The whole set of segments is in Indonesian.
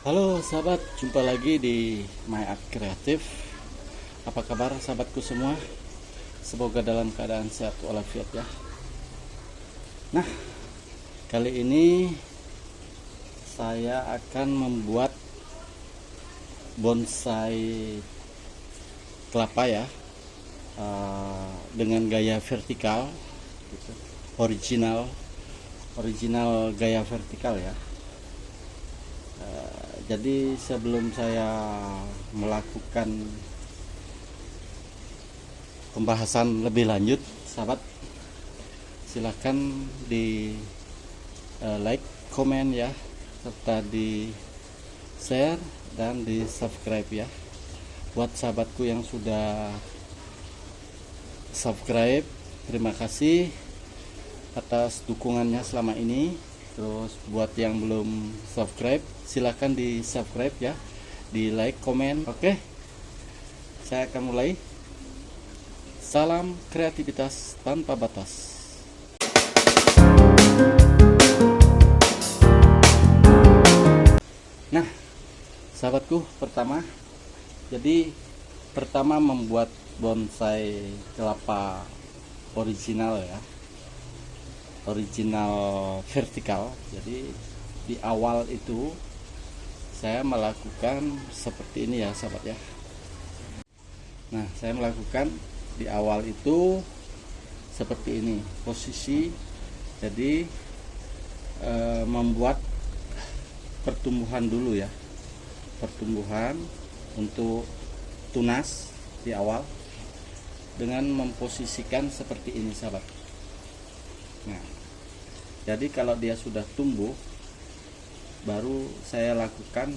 Halo sahabat, jumpa lagi di My Art Kreatif. Apa kabar sahabatku semua? Semoga dalam keadaan sehat walafiat ya. Nah, kali ini saya akan membuat bonsai kelapa ya, dengan gaya vertikal, gitu. Original gaya vertikal ya. Jadi sebelum saya melakukan pembahasan lebih lanjut, sahabat, silahkan di like, komen ya, serta di share dan di subscribe ya. Buat sahabatku yang sudah subscribe, terima kasih atas dukungannya selama ini. Terus buat yang belum subscribe, silahkan di subscribe ya, di like, komen. Oke, saya akan mulai. Salam kreativitas tanpa batas. Nah, sahabatku, pertama membuat bonsai kelapa original ya, original vertikal. Jadi di awal itu saya melakukan seperti ini ya sahabat ya. Nah, saya melakukan di awal itu seperti ini posisi. Jadi membuat pertumbuhan dulu ya, pertumbuhan untuk tunas di awal dengan memposisikan seperti ini sahabat. Nah, jadi kalau dia sudah tumbuh, baru saya lakukan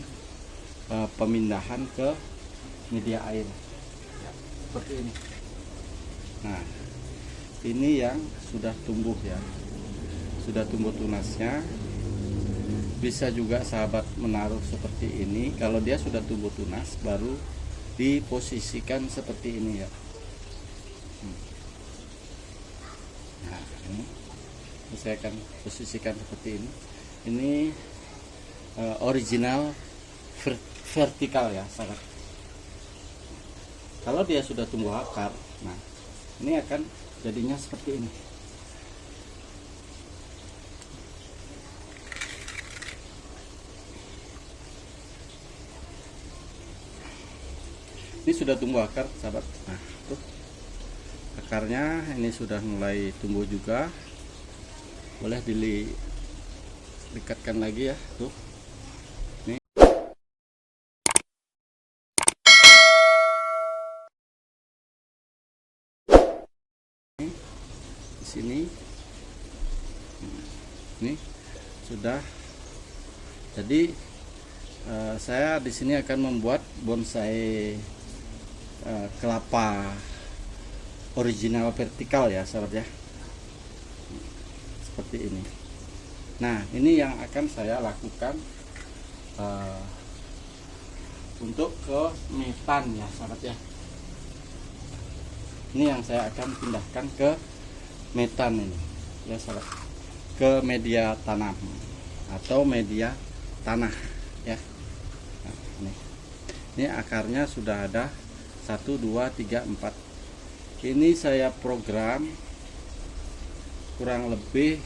pemindahan ke media air ya, seperti ini. Nah, ini yang sudah tumbuh ya, sudah tumbuh tunasnya. Bisa juga sahabat menaruh seperti ini. Kalau dia sudah tumbuh tunas, baru diposisikan seperti ini ya. Nah, ini saya akan posisikan seperti ini. Ini original vertikal ya sahabat. Kalau dia sudah tumbuh akar, nah ini akan jadinya seperti ini. Ini sudah tumbuh akar sahabat. Nah, tuh akarnya ini sudah mulai tumbuh juga. Boleh dekatkan lagi ya, tuh. Nih. Di sini. Ini sudah. Jadi saya di sini akan membuat bonsai kelapa original vertikal ya sahabat ya, seperti ini. Nah, ini yang akan saya lakukan untuk ke metan ya sahabat ya. Ini yang saya akan pindahkan ke metan ini ya sahabat, ke media tanam atau media tanah ya. Nah, ini akarnya sudah ada 1, 2, 3, 4. Ini saya program kurang lebih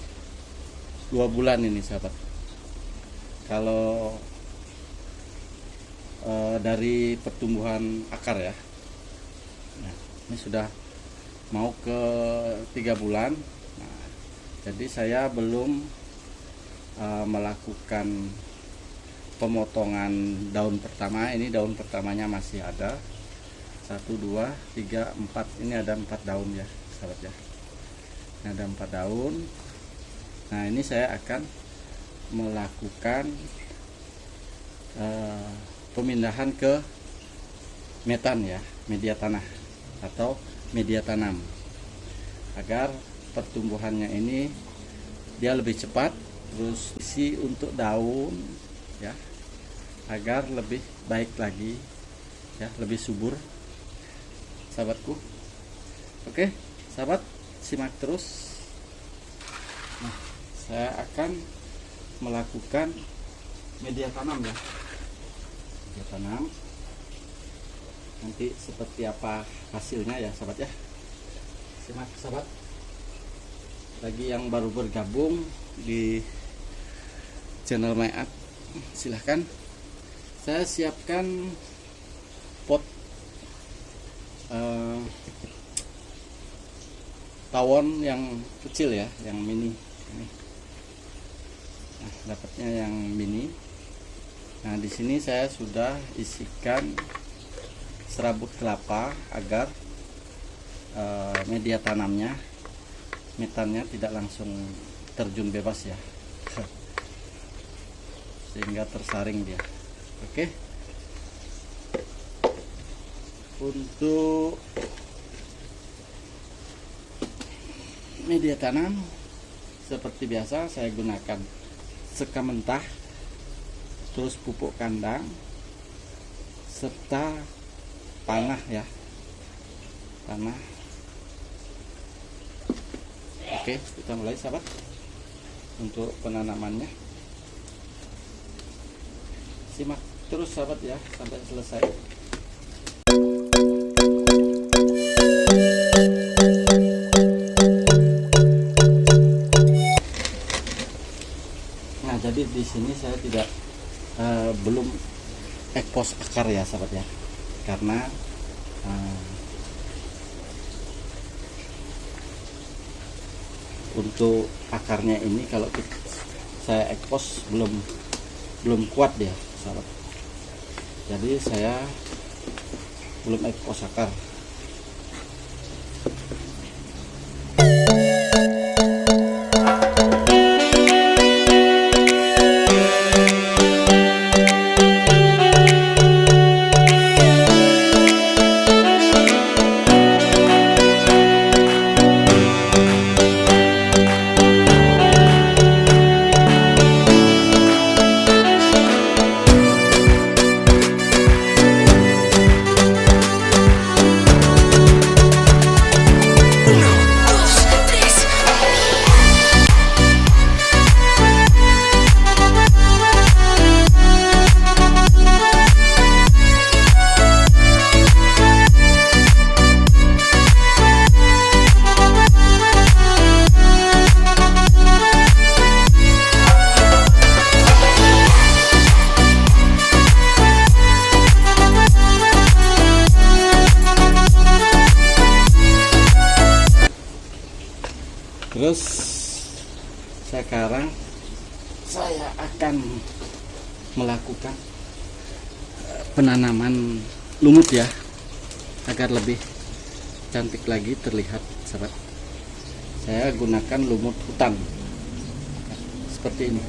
2 bulan ini sahabat. Kalau dari pertumbuhan akar ya. Nah, ini sudah mau ke 3 bulan. Nah, jadi saya belum melakukan pemotongan daun pertama. Ini daun pertamanya masih ada 1, 2, 3, 4. Ini ada 4 daun ya sahabat ya. Ini ada 4 daun. Nah, ini saya akan melakukan pemindahan ke metan ya, media tanah atau media tanam, agar pertumbuhannya ini dia lebih cepat. Terus isi untuk daun ya, agar lebih baik lagi ya, lebih subur sahabatku. Oke sahabat, simak terus. Nah, saya akan melakukan media tanam ya. Saya tanam. Nanti seperti apa hasilnya ya sahabat ya. Simak sahabat. Bagi yang baru bergabung di channel My Art, silahkan. Saya siapkan pot tawon yang kecil ya, yang mini ini. Nah, dapatnya yang mini. Nah, di sini saya sudah isikan serabut kelapa agar media tanamnya, metannya tidak langsung terjun bebas ya, sehingga tersaring dia. Oke. Untuk media tanam seperti biasa saya gunakan sekam mentah, terus pupuk kandang, serta tanah ya, tanah. Oke, kita mulai sahabat untuk penanamannya. Simak terus sahabat ya sampai selesai. Nah, jadi di sini saya tidak belum ekspos akar ya sahabat ya, karena untuk akarnya ini kalau saya ekspos belum kuat dia sahabat. Jadi saya belum ekspos akar. Terus sekarang saya akan melakukan penanaman lumut ya, agar lebih cantik lagi terlihat sahabat. Saya gunakan lumut hutan seperti ini.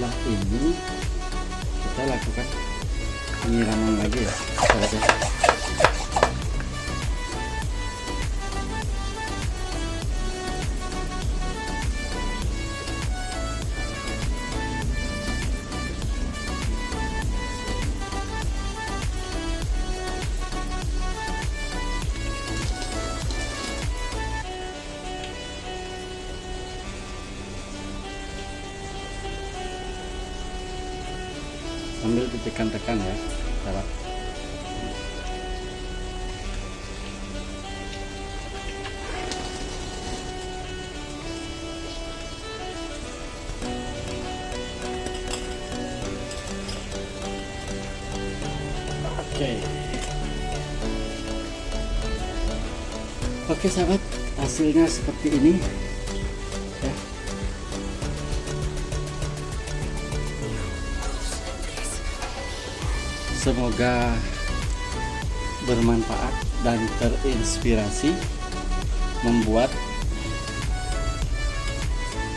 setelah ini kita lakukan penyiraman lagi ya sahabat ya. Sambil ditekan-tekan ya sahabat. Oke sahabat, hasilnya seperti ini ya. Semoga bermanfaat dan terinspirasi membuat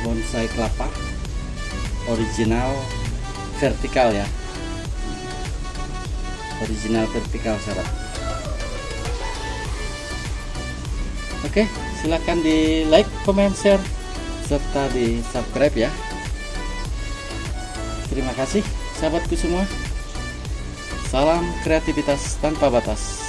bonsai kelapa original vertikal ya, original vertikal sahabat. Oke, silahkan di like, comment, share, serta di subscribe ya. Terima kasih sahabatku semua. Salam kreativitas tanpa batas.